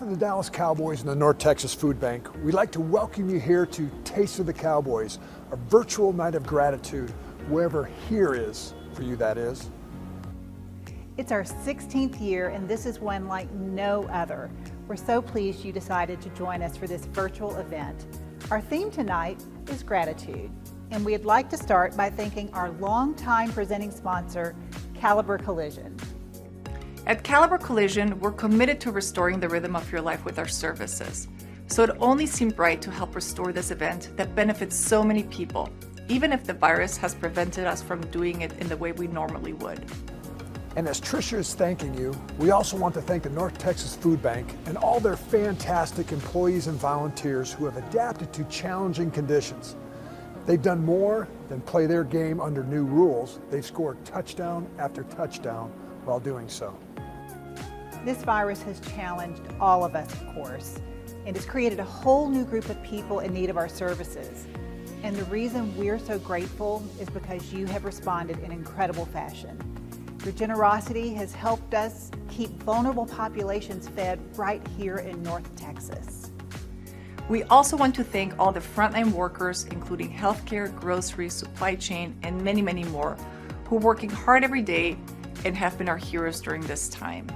of the Dallas Cowboys and the North Texas Food Bank, we'd like to welcome you here to Taste of the Cowboys, a virtual night of gratitude, wherever here is for you, that is. It's our 16th year, and this is one like no other. We're so pleased you decided to join us for this virtual event. Our theme tonight is gratitude, and we'd like to start by thanking our longtime presenting sponsor, Caliber Collision. At Caliber Collision, we're committed to restoring the rhythm of your life with our services. So it only seemed right to help restore this event that benefits so many people, even if the virus has prevented us from doing it in the way we normally would. And as Tricia is thanking you, we also want to thank the North Texas Food Bank and all their fantastic employees and volunteers who have adapted to challenging conditions. They've done more than play their game under new rules. They've scored touchdown after touchdown while doing so. This virus has challenged all of us, of course, and has created a whole new group of people in need of our services. And the reason we're so grateful is because you have responded in incredible fashion. Your generosity has helped us keep vulnerable populations fed right here in North Texas. We also want to thank all the frontline workers, including healthcare, groceries, supply chain, and many, many more, who are working hard every day and have been our heroes during this time.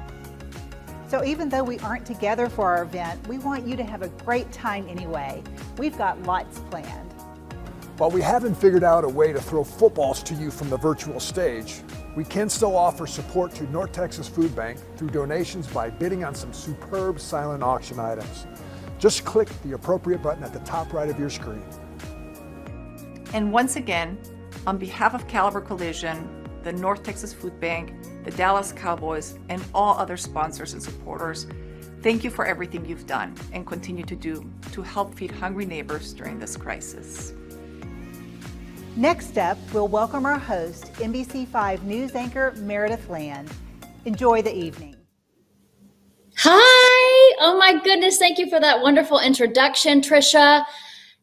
So even though we aren't together for our event, we want you to have a great time anyway. We've got lots planned. While we haven't figured out a way to throw footballs to you from the virtual stage, we can still offer support to North Texas Food Bank through donations by bidding on some superb silent auction items. Just click the appropriate button at the top right of your screen. And once again, on behalf of Caliber Collision, the North Texas Food Bank, the Dallas Cowboys, and all other sponsors and supporters, thank you for everything you've done and continue to do to help feed hungry neighbors during this crisis. Next up, we'll welcome our host, NBC5 news anchor Meredith Land. Enjoy the evening. Hi! Oh my goodness, thank you for that wonderful introduction, Tricia.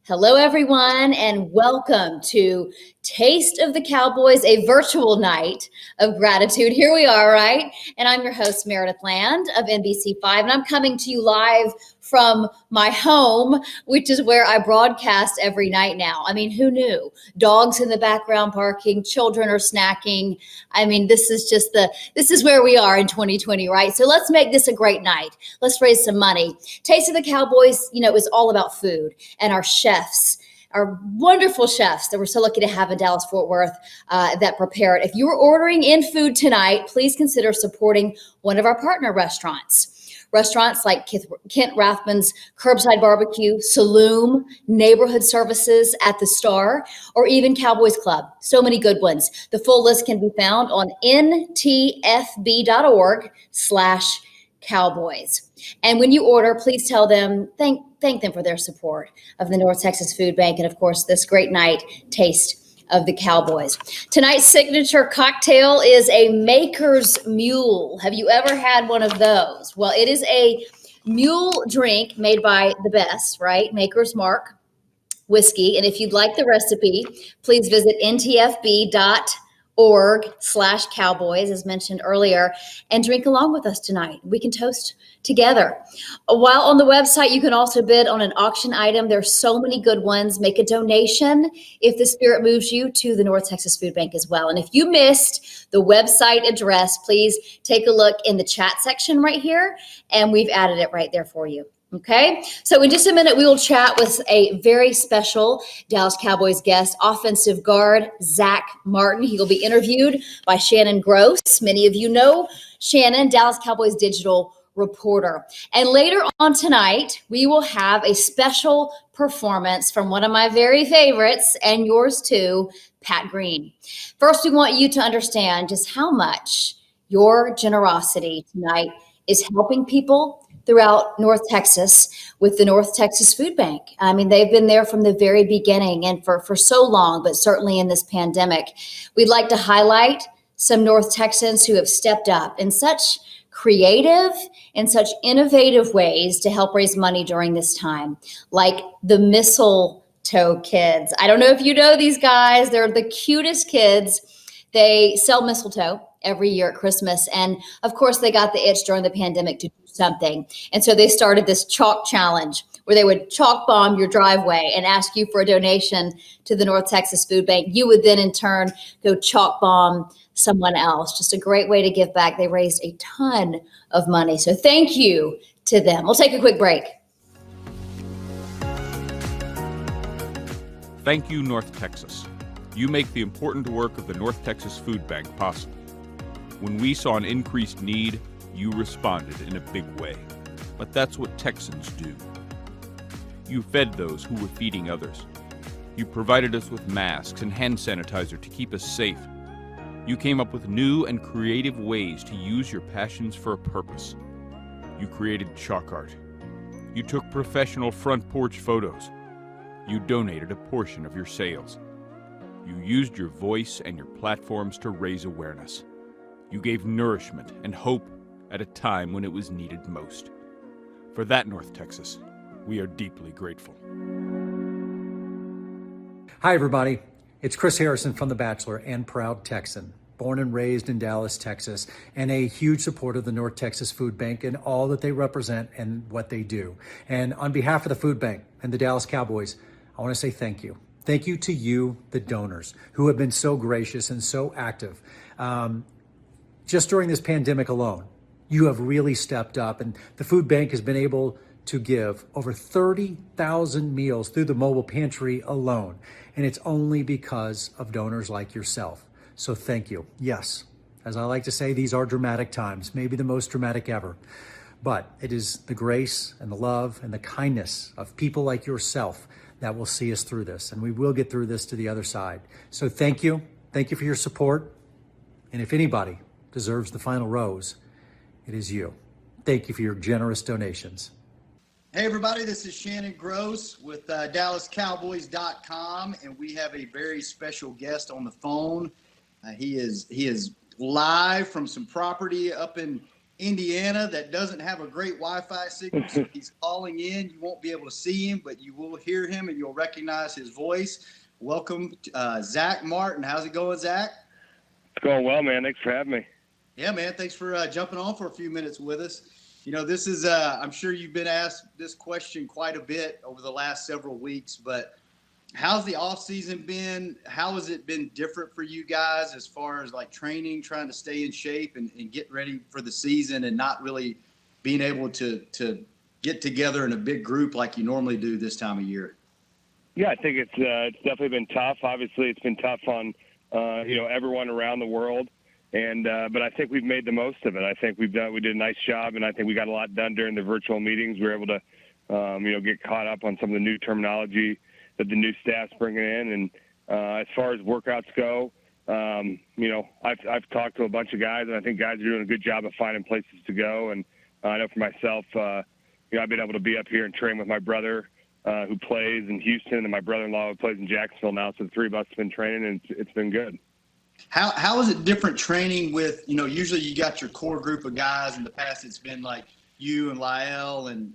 Hello, everyone, and welcome to Taste of the Cowboys, a virtual night of gratitude. Here we are, right? And I'm your host, Meredith Land of NBC5, and I'm coming to you live from my home, which is where I broadcast every night now. I mean, who knew? Dogs in the background barking, children are snacking. I mean, this is where we are in 2020, right? So let's make this a great night. Let's raise some money. Taste of the Cowboys, is all about food and our chefs. Our wonderful chefs that we're so lucky to have in Dallas-Fort Worth that prepare it. If you're ordering in food tonight, please consider supporting one of our partner restaurants. Restaurants like Kent Rathman's Curbside Barbecue, Saloom, Neighborhood Services at the Star, or even Cowboys Club. So many good ones. The full list can be found on ntfb.org/Cowboys. And when you order, please tell them, thank them for their support of the North Texas Food Bank and, of course, this great night, Taste of the Cowboys. Tonight's signature cocktail is a Maker's Mule. Have you ever had one of those? Well, it is a mule drink made by the best, right? Maker's Mark whiskey. And if you'd like the recipe, please visit ntfb.org/Cowboys, as mentioned earlier, and drink along with us tonight. We can toast together. While on the website, you can also bid on an auction item. There's so many good ones. Make a donation if the spirit moves you to the North Texas Food Bank as well. And if you missed the website address, please take a look in the chat section right here, and we've added it right there for you. Okay, so in just a minute, we will chat with a very special Dallas Cowboys guest, offensive guard Zach Martin. He will be interviewed by Shannon Gross. Many of you know Shannon, Dallas Cowboys digital reporter. And later on tonight, we will have a special performance from one of my very favorites, and yours too, Pat Green. First, we want you to understand just how much your generosity tonight is helping people throughout North Texas with the North Texas Food Bank. I mean, they've been there from the very beginning and for so long, but certainly in this pandemic. We'd like to highlight some North Texans who have stepped up in such creative and such innovative ways to help raise money during this time, like the Mistletoe Kids. I don't know if you know these guys. They're the cutest kids. They sell mistletoe every year at Christmas. And of course, they got the itch during the pandemic to do something. And so they started this chalk challenge where they would chalk bomb your driveway and ask you for a donation to the North Texas Food Bank. You would then in turn go chalk bomb someone else. Just a great way to give back. They raised a ton of money. So thank you to them. We'll take a quick break. Thank you, North Texas. You make the important work of the North Texas Food Bank possible. When we saw an increased need, you responded in a big way. But that's what Texans do. You fed those who were feeding others. You provided us with masks and hand sanitizer to keep us safe. You came up with new and creative ways to use your passions for a purpose. You created chalk art. You took professional front porch photos. You donated a portion of your sales. You used your voice and your platforms to raise awareness. You gave nourishment and hope at a time when it was needed most. For that, North Texas, we are deeply grateful. Hi, everybody. It's Chris Harrison from The Bachelor and proud Texan, born and raised in Dallas, Texas, and a huge supporter of the North Texas Food Bank and all that they represent and what they do. And on behalf of the Food Bank and the Dallas Cowboys, I want to say thank you. Thank you to you, the donors, who have been so gracious and so active. Just during this pandemic alone, you have really stepped up, and the food bank has been able to give over 30,000 meals through the mobile pantry alone. And it's only because of donors like yourself. So thank you. Yes, as I like to say, these are dramatic times, maybe the most dramatic ever. But it is the grace and the love and the kindness of people like yourself that will see us through this. And we will get through this to the other side. So thank you. Thank you for your support. And if anybody deserves the final rose, it is you. Thank you for your generous donations. Hey everybody, this is Shannon Gross with DallasCowboys.com, and we have a very special guest on the phone. He is live from some property up in Indiana that doesn't have a great Wi-Fi signal, so he's calling in. You won't be able to see him, but you will hear him and you'll recognize his voice. Welcome, Zach Martin. How's it going, Zach? It's going well, man. Thanks for having me. Yeah, man. Thanks for jumping on for a few minutes with us. You know, this is, I'm sure you've been asked this question quite a bit over the last several weeks, but how's the off season been? How has it been different for you guys as far as like training, trying to stay in shape and get ready for the season and not really being able to get together in a big group like you normally do this time of year? Yeah, I think it's definitely been tough. Obviously, it's been tough on, everyone around the world. And but I think we've made the most of it. I think we did a nice job, and I think we got a lot done during the virtual meetings. We were able to, get caught up on some of the new terminology that the new staff's bringing in. And as far as workouts go, I've talked to a bunch of guys, and I think guys are doing a good job of finding places to go. And I know for myself, I've been able to be up here and train with my brother who plays in Houston, and my brother-in-law who plays in Jacksonville now. So the three of us have been training, and it's been good. How is it different training with, usually you got your core group of guys. In the past, it's been like you and Lyle and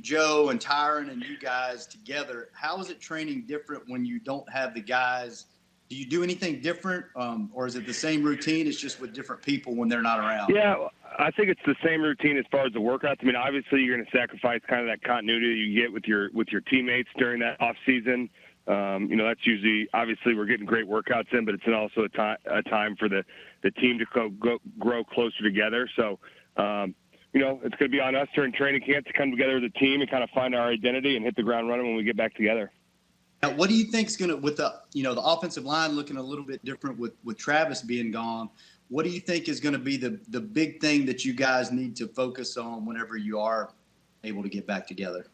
Joe and Tyron and you guys together. How is it training different when you don't have the guys? Do you do anything different, or is it the same routine? It's just with different people when they're not around? Yeah, I think it's the same routine as far as the workouts. I mean, obviously you're going to sacrifice kind of that continuity that you get with your teammates during that off season. That's usually, obviously we're getting great workouts in, but it's also a time for the team to grow closer together. So, it's going to be on us during training camp to come together as a team and kind of find our identity and hit the ground running when we get back together. Now, what do you think is going to, with the offensive line looking a little bit different with Travis being gone, what do you think is going to be the big thing that you guys need to focus on whenever you are able to get back together?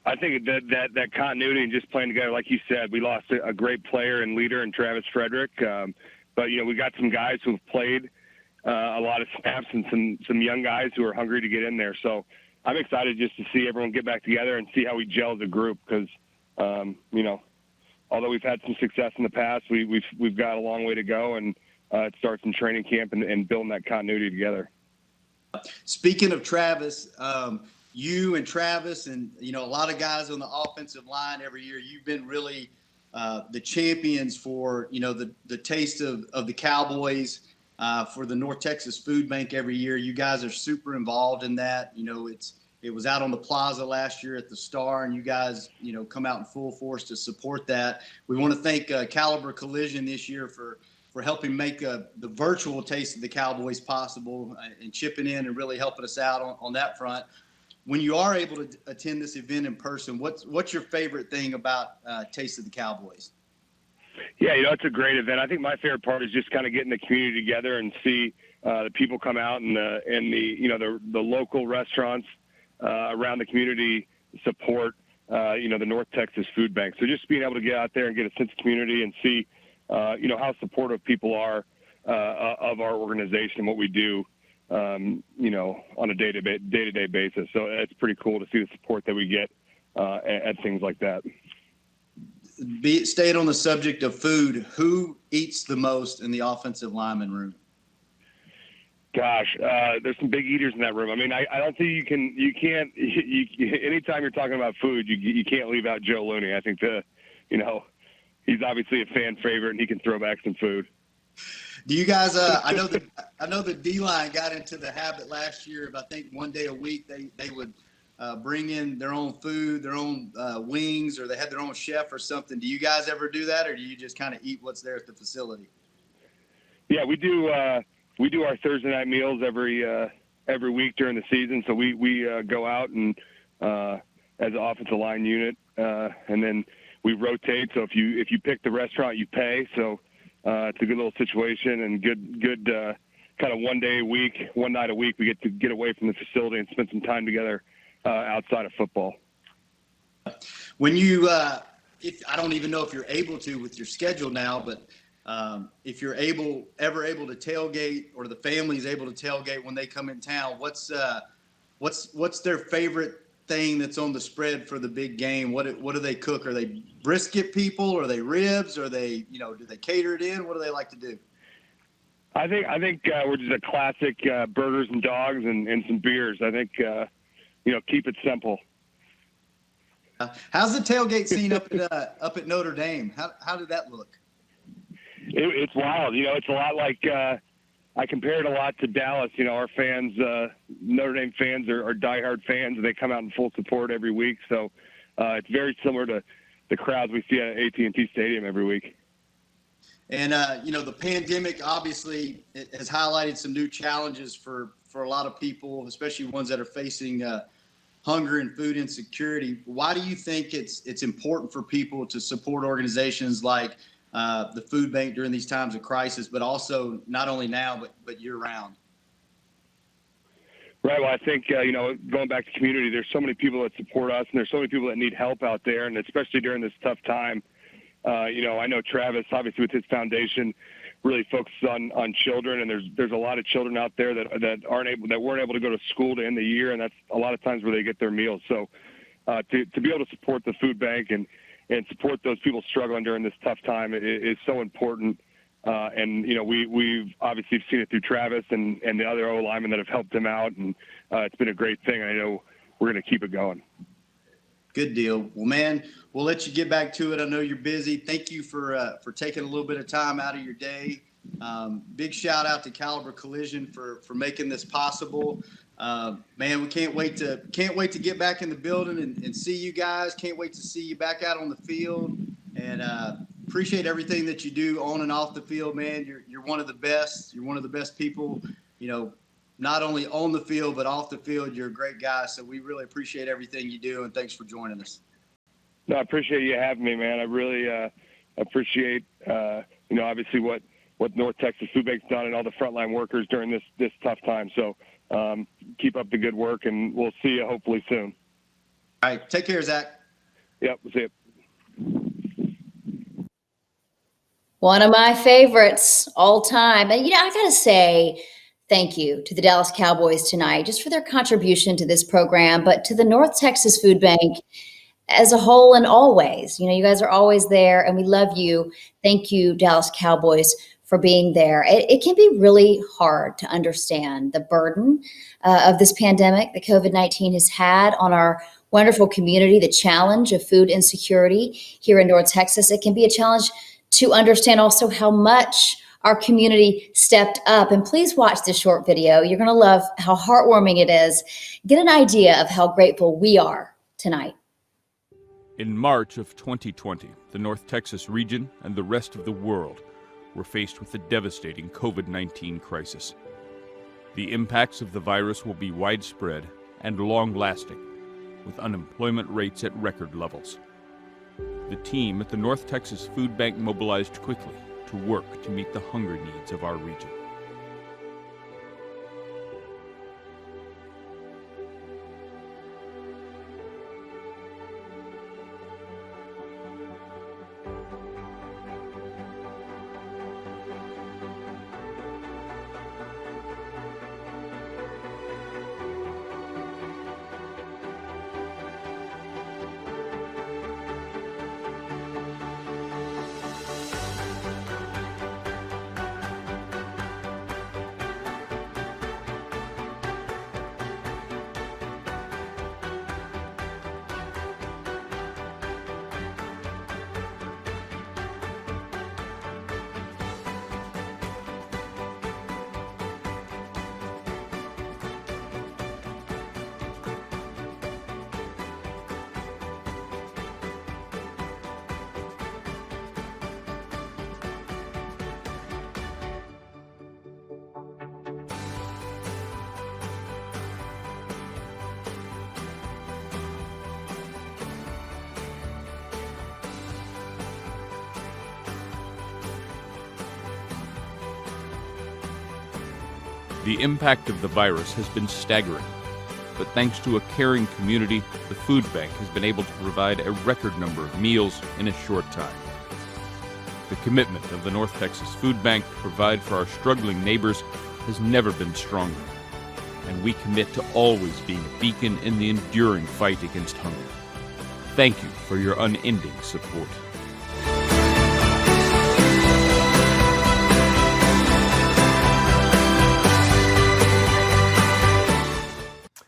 I think that continuity and just playing together, like you said, we lost a great player and leader in Travis Frederick. But, we got some guys who've played a lot of snaps and some young guys who are hungry to get in there. So I'm excited just to see everyone get back together and see how we gel as a group because, although we've had some success in the past, we've got a long way to go, and it starts in training camp and building that continuity together. Speaking of Travis, you and Travis and, a lot of guys on the offensive line every year, you've been really the champions for, the taste of the Cowboys for the North Texas Food Bank every year. You guys are super involved in that. It was out on the plaza last year at the Star, and you guys, come out in full force to support that. We want to thank Caliber Collision this year for helping make the virtual Taste of the Cowboys possible and chipping in and really helping us out on that front. When you are able to attend this event in person, what's your favorite thing about Taste of the Cowboys? Yeah, it's a great event. I think my favorite part is just kind of getting the community together and see the people come out and the local restaurants around the community support the North Texas Food Bank. So just being able to get out there and get a sense of community and see how supportive people are of our organization and what we do on a day-to-day basis. So it's pretty cool to see the support that we get at things like that. Staying on the subject of food, who eats the most in the offensive lineman room? Gosh, there's some big eaters in that room. I mean, I don't think you can't. Anytime you're talking about food, you can't leave out Joe Looney. I think he's obviously a fan favorite, and he can throw back some food. Do you guys? I know the D-line got into the habit last year of, I think, one day a week they would bring in their own food, their own wings, or they had their own chef or something. Do you guys ever do that, or do you just kind of eat what's there at the facility? Yeah, we do. We do our Thursday night meals every week during the season. So we go out and as an offensive line unit, and then we rotate. So if you pick the restaurant, you pay. So it's a good little situation and good kind of one night a week. We get to get away from the facility and spend some time together outside of football. When you, I don't even know if you're able to with your schedule now, but if you're ever able to tailgate, or the family's able to tailgate when they come in town, what's their favorite thing that's on the spread for the big game? What do they cook? Are they brisket people? Are they ribs? Are they, do they cater it in? What do they like to do? I think we're just a classic burgers and dogs and some beers. I think keep it simple. How's the tailgate scene up at Notre Dame? How did that look? It's wild. It's a lot like I compare it a lot to Dallas. Our fans, Notre Dame fans are diehard fans, and they come out in full support every week. So it's very similar to the crowds we see at AT&T Stadium every week. And the pandemic obviously has highlighted some new challenges for a lot of people, especially ones that are facing hunger and food insecurity. Why do you think it's important for people to support organizations like the food bank during these times of crisis, but also not only now, but year round? Right. Well, I think, going back to community, there's so many people that support us, and there's so many people that need help out there. And especially during this tough time, I know Travis, obviously with his foundation, really focuses on children. And there's a lot of children out there that weren't able to go to school to end the year. And that's a lot of times where they get their meals. So to be able to support the food bank and support those people struggling during this tough time is so important. And we've obviously seen it through Travis and the other O linemen that have helped him out. And it's been a great thing. I know we're going to keep it going. Good deal. Well, man, we'll let you get back to it. I know you're busy. Thank you for taking a little bit of time out of your day. Big shout out to Caliber Collision for making this possible. Man, we can't wait to get back in the building and see you guys. Can't wait to see you back out on the field, and appreciate everything that you do on and off the field, man. You're one of the best. You're one of the best people, not only on the field, but off the field. You're a great guy. So we really appreciate everything you do, and thanks for joining us. No, I appreciate you having me, man. I really appreciate, obviously what North Texas Food Bank's done and all the frontline workers during this tough time. So keep up the good work, and we'll see you hopefully soon. All right. Take care, Zach. Yep. We'll see you. One of my favorites all time. And, I got to say thank you to the Dallas Cowboys tonight, just for their contribution to this program, but to the North Texas Food Bank as a whole and always. You guys are always there, and we love you. Thank you, Dallas Cowboys, for being there. It can be really hard to understand the burden of this pandemic that COVID-19 has had on our wonderful community, the challenge of food insecurity here in North Texas. It can be a challenge to understand also how much our community stepped up. And please watch this short video. You're going to love how heartwarming it is. Get an idea of how grateful we are tonight. In March of 2020, the North Texas region and the rest of the world were faced with the devastating COVID-19 crisis. The impacts of the virus will be widespread and long-lasting, with unemployment rates at record levels. The team at the North Texas Food Bank mobilized quickly to work to meet the hunger needs of our region. The impact of the virus has been staggering, but thanks to a caring community, the food bank has been able to provide a record number of meals in a short time. The commitment of the North Texas Food Bank to provide for our struggling neighbors has never been stronger, and we commit to always being a beacon in the enduring fight against hunger. Thank you for your unending support.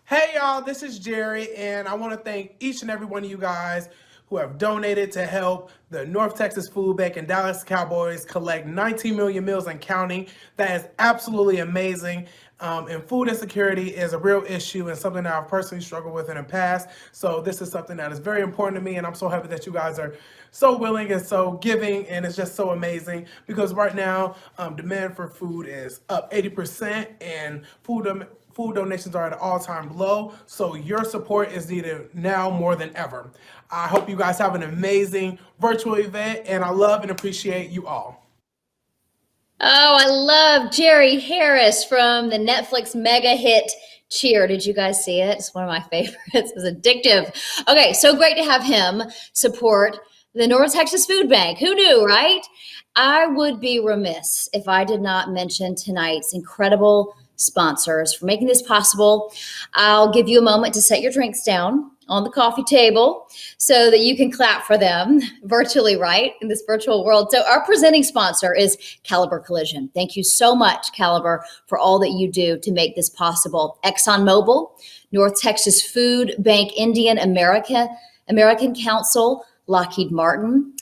Hey y'all, this is Jerry, and I want to thank each and every one of you guys who have donated to help the North Texas Food Bank and Dallas Cowboys collect 19 million meals and counting. That is absolutely amazing. And food insecurity is a real issue and something that I've personally struggled with in the past. So this is something that is very important to me, and I'm so happy that you guys are so willing and so giving, and it's just so amazing because right now demand for food is up 80%, and food donations are at an all-time low, so your support is needed now more than ever. I hope you guys have an amazing virtual event, and I love and appreciate you all. Oh, I love Jerry Harris from the Netflix mega hit Cheer. Did you guys see it? It's one of my favorites. It was addictive. Okay, so great to have him support the North Texas Food Bank. Who knew, right? I would be remiss if I did not mention tonight's incredible sponsors for making this possible. I'll give you a moment to set your drinks down on the coffee table so that you can clap for them virtually, right, in this virtual world. So our presenting sponsor is Caliber Collision. Thank you so much, Caliber, for all that you do to make this possible. ExxonMobil, North Texas Food Bank, Indian American Council, Lockheed Martin,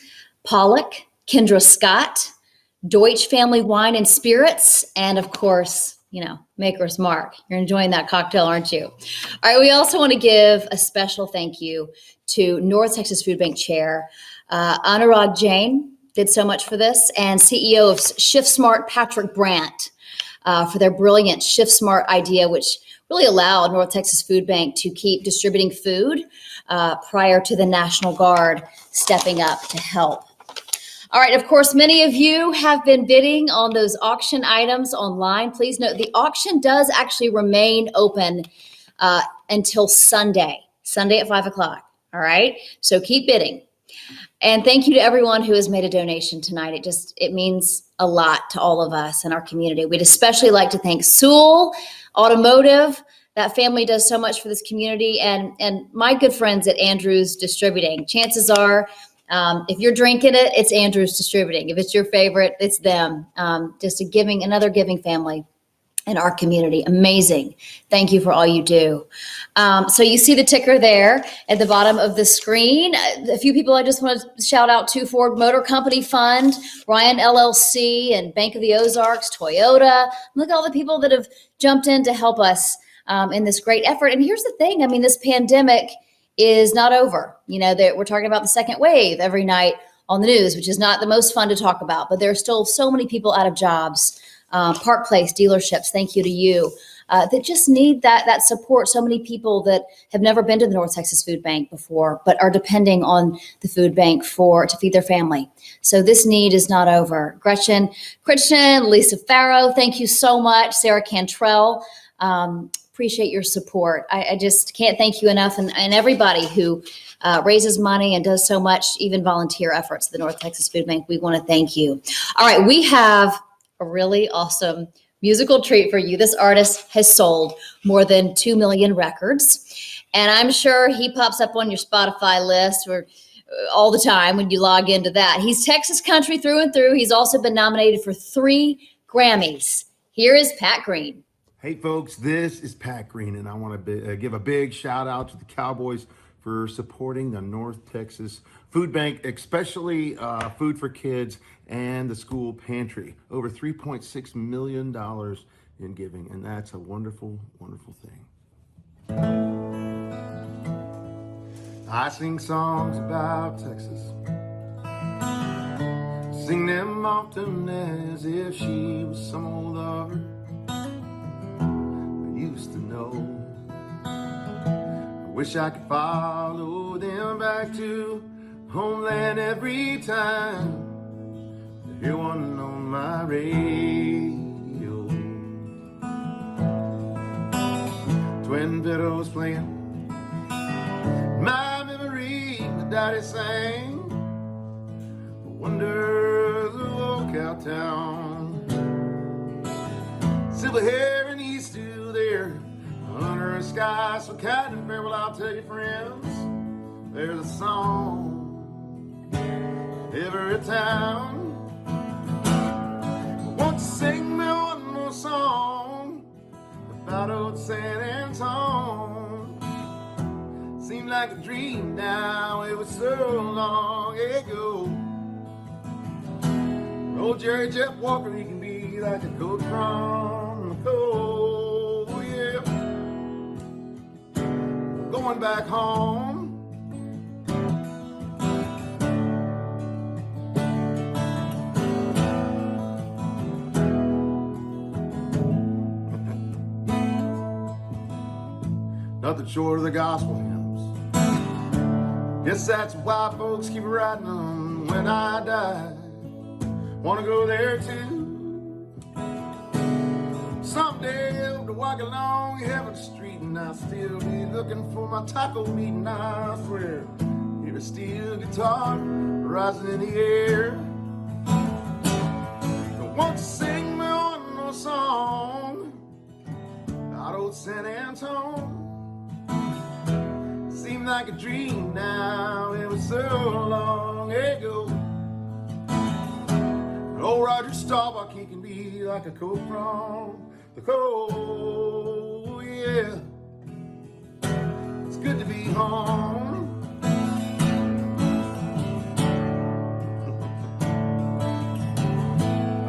Pollock, Kendra Scott, Deutsch Family Wine and Spirits, and of course, you know, Maker's Mark. You're enjoying that cocktail, aren't you? All right, we also want to give a special thank you to North Texas Food Bank Chair Anurag Jain, did so much for this, and CEO of Shift Smart, Patrick Brandt, for their brilliant Shift Smart idea, which really allowed North Texas Food Bank to keep distributing food prior to the National Guard stepping up to help. All right, of course, many of you have been bidding on those auction items online. Please note the auction does actually remain open until Sunday at 5 o'clock. All right, so keep bidding. And thank you to everyone who has made a donation tonight. It means a lot to all of us in our community. We'd especially like to thank Sewell Automotive. That family does so much for this community, and my good friends at Andrews Distributing. Chances are, if you're drinking it, it's Andrews Distributing. If it's your favorite, it's them. Just another giving family in our community. Amazing. Thank you for all you do. So you see the ticker there at the bottom of the screen. A few people I just want to shout out to: Ford Motor Company Fund, Ryan LLC, and Bank of the Ozarks, Toyota. Look at all the people that have jumped in to help us in this great effort. And here's the thing. I mean, this pandemic is not over. You know, that we're talking about the second wave every night on the news, which is not the most fun to talk about, but there are still so many people out of jobs. Park Place dealerships, thank you to you, that just need that support. So many people that have never been to the North Texas Food Bank before, but are depending on the food bank to feed their family. So this need is not over. Gretchen, Christian, Lisa Farrow, thank you so much. Sarah Cantrell, appreciate your support. I just can't thank you enough. And everybody who raises money and does so much, even volunteer efforts at the North Texas Food Bank, we want to thank you. All right, we have a really awesome musical treat for you. This artist has sold more than 2 million records, and I'm sure he pops up on your Spotify list or all the time when you log into that. He's Texas country through and through. He's also been nominated for 3 Grammys. Here is Pat Green. Hey folks, this is Pat Green, and I want to give a big shout out to the Cowboys for supporting the North Texas Food Bank, especially Food for Kids and the school pantry. Over $3.6 million in giving, and that's a wonderful, wonderful thing. I sing songs about Texas, sing them often as if she was some old lover I used to know. I wish I could follow them back to homeland every time I hear one on my radio. Twin pedals playing my memory, the daddy sang the wonders of Old Cowtown. Silver hair and he's still there under a sky so kind and fair. Well, I'll tell you, friends, there's a song every town. Won't you sing me one more song about old San Antone? Seemed like a dream now, it was so long ago. Old Jerry Jeff Walker, he can be like a coat from the cold, yeah. Going back home, nothing short of the gospel hymns. Guess that's why folks keep writing them when I die. Wanna go there too. Someday I'll be walking along Heaven Street and I'll still be looking for my taco meat, and I swear hear a steel guitar rising in the air. But won't you sing me one more song about old San Antone? Seemed like a dream now, it was so long ago. Old Roger Staubach, he can be like a coat from the cold, yeah. It's good to be home.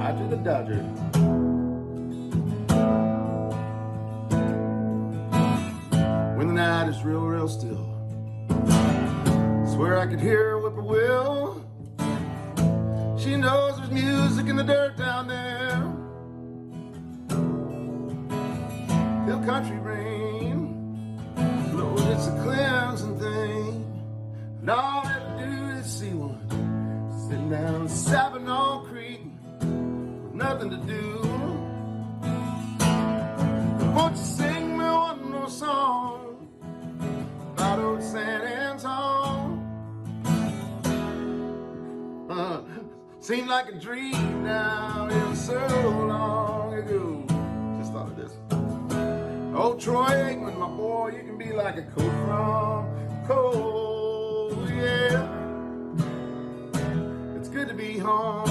I to the Dodgers. When the night is real, real still, swear I could hear a whippoorwill. She knows there's music in the dirt down there. Hill country rain, Lord, it's a cleansing thing. And all I ever do is see one sitting down Sabinal Creek with nothing to do. Won't you sing me one more song about old San Antone? Seemed like a dream now, it was so long ago. Just thought of this. Oh, Troy Aikman, my boy, you can be like a coat from cold, yeah. It's good to be home.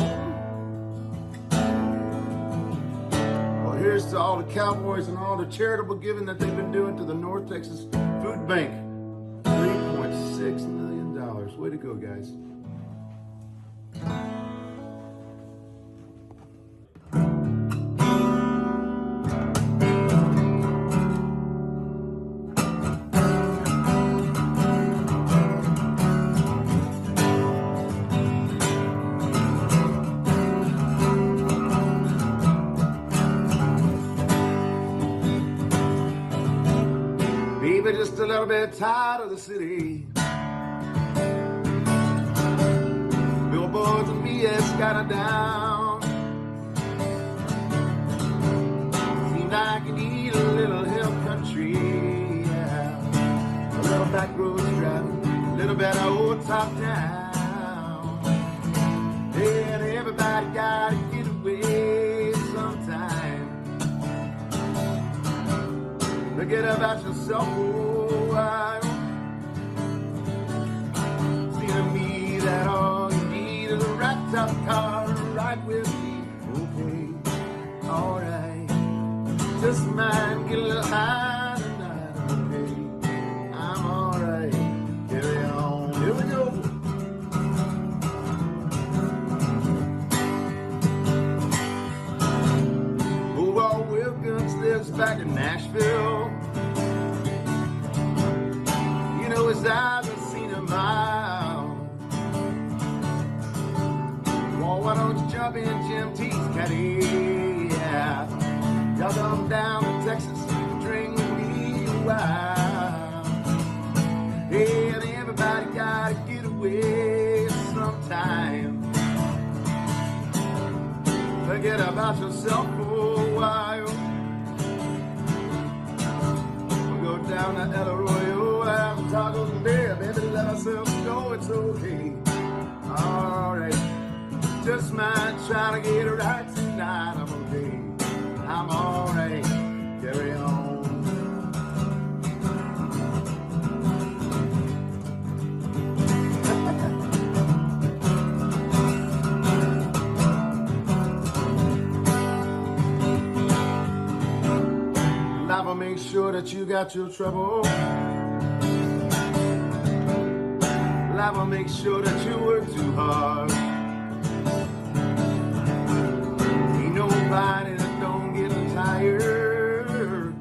Oh, here's Cheers to all the Cowboys and all the charitable giving that they've been doing to the North Texas Food Bank. $3.6 million. Way to go, guys. Maybe just a little bit tired of the city. Billboards and BS got her down. Seems like you need a little hill country, yeah. A little back roads driving, a little bit of old top down. And everybody gotta get away sometime. Forget about yourself for a while. Seems to me that all you need is a wrapped-up car to ride with me. Okay, alright. Just mind get a little high tonight. Okay, I'm alright. Carry on. Here we go. Walt Wilkins lives back in Nashville. You know his eyes have seen a mile. Well, why don't you jump in Jim T's caddy? Yeah. Y'all come down to Texas and drink with me a while. Hey, and everybody gotta get away sometime. Forget about yourself for a while. We'll go down to El Arroyo, have some tacos and beer. Baby, let ourselves know it's okay. Alright, just might try to get it right tonight. I'm okay, I'm alright. Carry on. Life will make sure that you got your trouble. Life will make sure that you work too hard. Ain't nobody that don't get tired of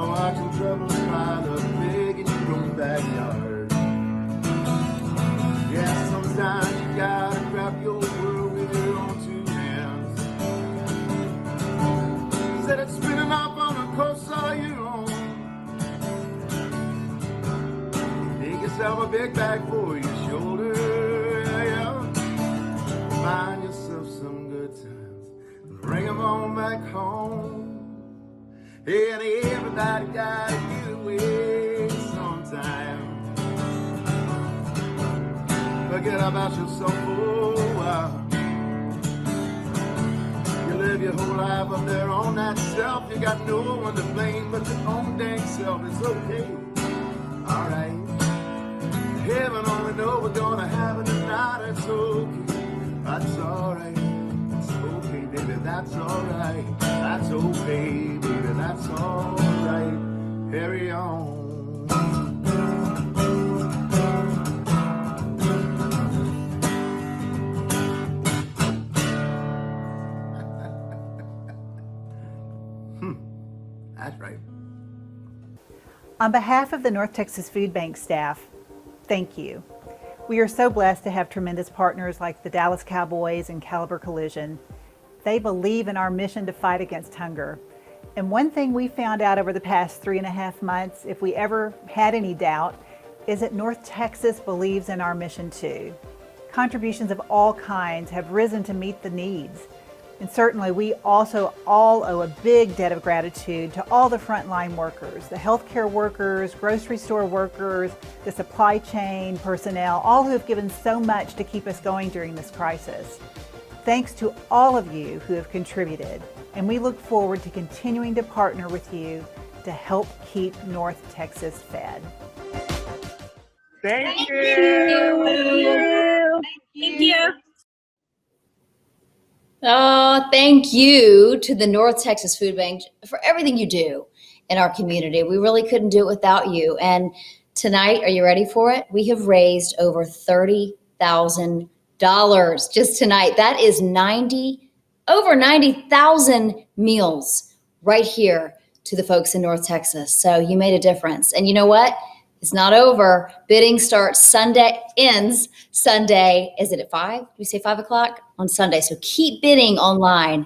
watching trouble pile up big in your own backyard. Yeah, sometimes you gotta grab your world with your own two hands. Set it spinning up on a course all your own. Make yourself a big bag for your shoulder, yeah, yeah. Find yourself some good times, bring them on back home. And everybody gotta get away sometime. Forget about yourself for a while. Live your whole life up there on that self. You got no one to blame but your own dang self. It's okay, alright. Heaven only know we're gonna have it tonight. It's okay, that's alright. It's okay, baby, that's alright. That's okay, baby, that's alright. Carry on. That's right. On behalf of the North Texas Food Bank staff, thank you. We are so blessed to have tremendous partners like the Dallas Cowboys and Caliber Collision. They believe in our mission to fight against hunger. And one thing we found out over the past 3.5 months, if we ever had any doubt, is that North Texas believes in our mission too. Contributions of all kinds have risen to meet the needs. And certainly we also all owe a big debt of gratitude to all the frontline workers, the healthcare workers, grocery store workers, the supply chain personnel, all who have given so much to keep us going during this crisis. Thanks to all of you who have contributed, and we look forward to continuing to partner with you to help keep North Texas fed. Thank you. Oh, thank you to the North Texas Food Bank for everything you do in our community. We really couldn't do it without you. And tonight, are you ready for it? We have raised over $30,000 just tonight. That is over 90,000 meals right here to the folks in North Texas. So you made a difference. And you know what? It's not over. Bidding starts Sunday, ends Sunday. Is it at 5? Do we say 5 o'clock on Sunday? So keep bidding online.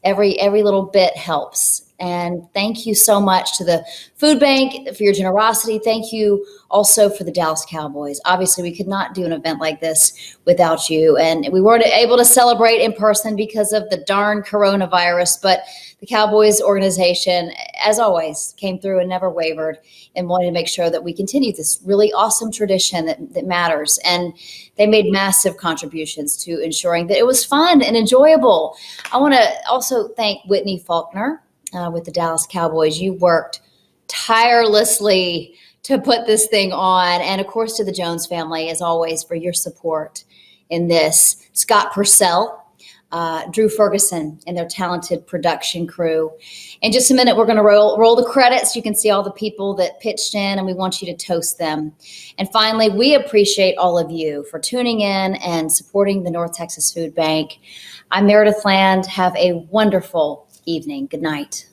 Every little bit helps. And thank you so much to the food bank for your generosity. Thank you also for the Dallas Cowboys. Obviously, we could not do an event like this without you. And we weren't able to celebrate in person because of the darn coronavirus. But the Cowboys organization, as always, came through and never wavered and wanted to make sure that we continue this really awesome tradition that matters. And they made massive contributions to ensuring that it was fun and enjoyable. I want to also thank Whitney Faulkner with the Dallas Cowboys. You worked tirelessly to put this thing on. And of course, to the Jones family, as always, for your support in this. Scott Purcell, Drew Ferguson, and their talented production crew. In just a minute, we're going to roll the credits. You can see all the people that pitched in, and we want you to toast them. And finally, we appreciate all of you for tuning in and supporting the North Texas Food Bank. I'm Meredith Land. Have a wonderful evening. Good night.